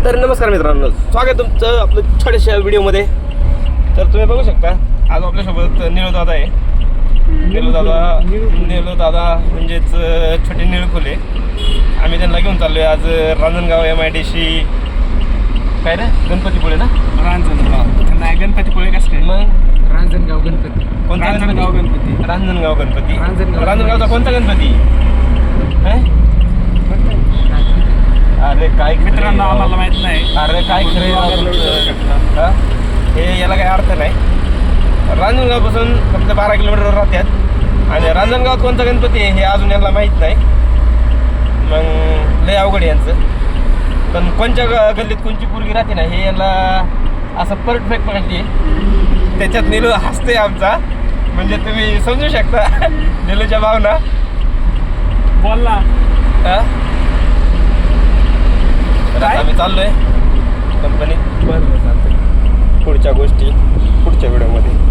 तर नमस्कार मित्रांनो, स्वागत तुमचं आपलं छोट्याशा व्हिडिओमध्ये. तर तुम्ही बघू शकता आज आपल्यासोबत निळू दादा आहे. निळू दादा म्हणजेच छोटे निळखोले. आम्ही त्यांना घेऊन चाललोय आज रांजणगाव MIDC काय ना गणपतीपुळे ना रांजणगाव नाही गणपतीपुळे कसं काय मग रांजणगाव गणपती कोणता रांजणगाव गणपती रांजणगाव गणपती रांजणगाव. रांजणगावचा कोणता गणपती अरे काय मित्रांनो आम्हाला माहित नाही. अरे काय खरं हे याला काही अर्थ नाही. रांजणगावपासून फक्त 12 किलोमीटरवर राहतात आणि रांजणगावात कोणता गणपती आहे हे अजून यांना माहीत नाही. मग लय अवघड यांचं. पण कोणत्या गल्लीत कोणची पोरगी राहते ना हे यांना असं परफेक्ट माहिती आहे. त्याच्यात निलू हसते आमचा, म्हणजे तुम्ही समजू शकता निलूच्या भावना. बोलला तर आता आम्ही चाललोय कंपनीत. पुढच्या गोष्टी पुढच्या व्हिडिओमध्ये.